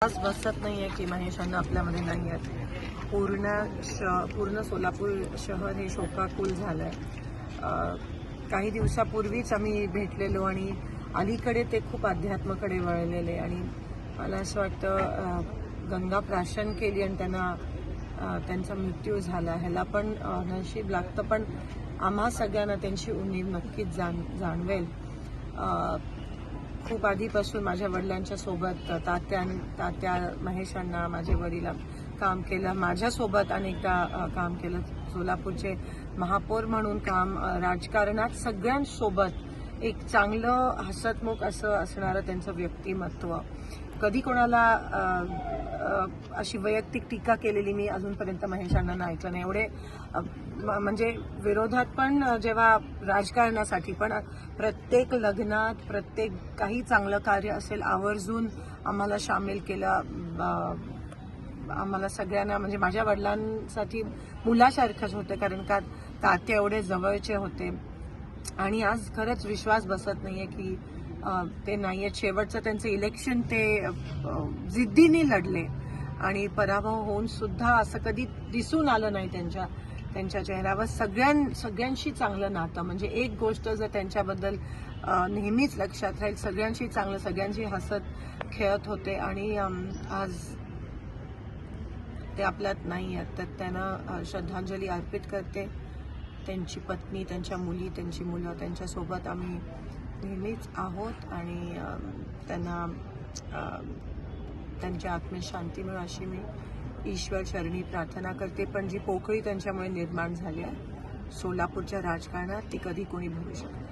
आज बसत नाहीये की महेश अण्णा आपल्यामध्ये नाही आहेत. पूर्ण सोलापूर शहर हे शोकाकुल झालंय. काही दिवसापूर्वीच आम्ही भेटलेलो आणि अलीकडे ते खूप अध्यात्माकडे वळलेले आणि मला असं वाटतं गंगा प्राशन केली आणि त्यांचा मृत्यू झाला. ह्याला पण नशीब लागतं, पण आम्हा सगळ्यांना त्यांची उणीव नक्कीच जाणवेल. खूप आधीपासून माझ्या वडिलांच्या सोबत तात्या महेशांना माझे वडील काम केलं, माझ्यासोबत अनेकदा काम केलं, सोलापूरचे महापौर म्हणून काम, राजकारणात सगळ्यांसोबत एक चांगलं हसतमुख असं असणारं त्यांचं व्यक्तिमत्व. कधी कोणाला अशी वैयक्तिक टीका केलेली मी अजूनपर्यंत महेशांना ऐकलं नाही. एवढे म्हणजे विरोधात पण, जेव्हा राजकारणासाठी पण, प्रत्येक लग्नात, प्रत्येक काही चांगलं कार्य असेल आवर्जून आम्हाला सामील केलं. आम्हाला सगळ्यांना, म्हणजे माझ्या वडिलांसाठी मुलासारखंच होतं, कारण का तात्या एवढे जवळचे होते. आणि आज खरंच विश्वास बसत नाहीये की ते नाहीये. शेवटचं त्यांचं इलेक्शन ते जिद्दीने लढले आणि पराभव होऊन सुद्धा असं कधी दिसून आलं नाही त्यांच्या चेहऱ्यावर. सगळ्यांशी चांगलं नातं, म्हणजे एक गोष्ट जर त्यांच्याबद्दल नेहमीच लक्षात राहील, सगळ्यांशी चांगलं, सगळ्यांशी हसत खेळत होते. आणि आज ते आपल्यात नाही आहेत, तर त्यांना श्रद्धांजली अर्पित करते. त्यांची पत्नी, त्यांच्या मुली, त्यांची मुलं, त्यांच्यासोबत आम्ही नेहमीच आहोत आणि त्यांना त्यांच्या आत्मेत शांती मिळो अशी मी ईश्वर चरणी प्रार्थना करते. पण जी पोकळी त्यांच्यामुळे निर्माण झाली आहे सोलापूरच्या राजकारणात, ती कधी कोणी भरू शकत नाही.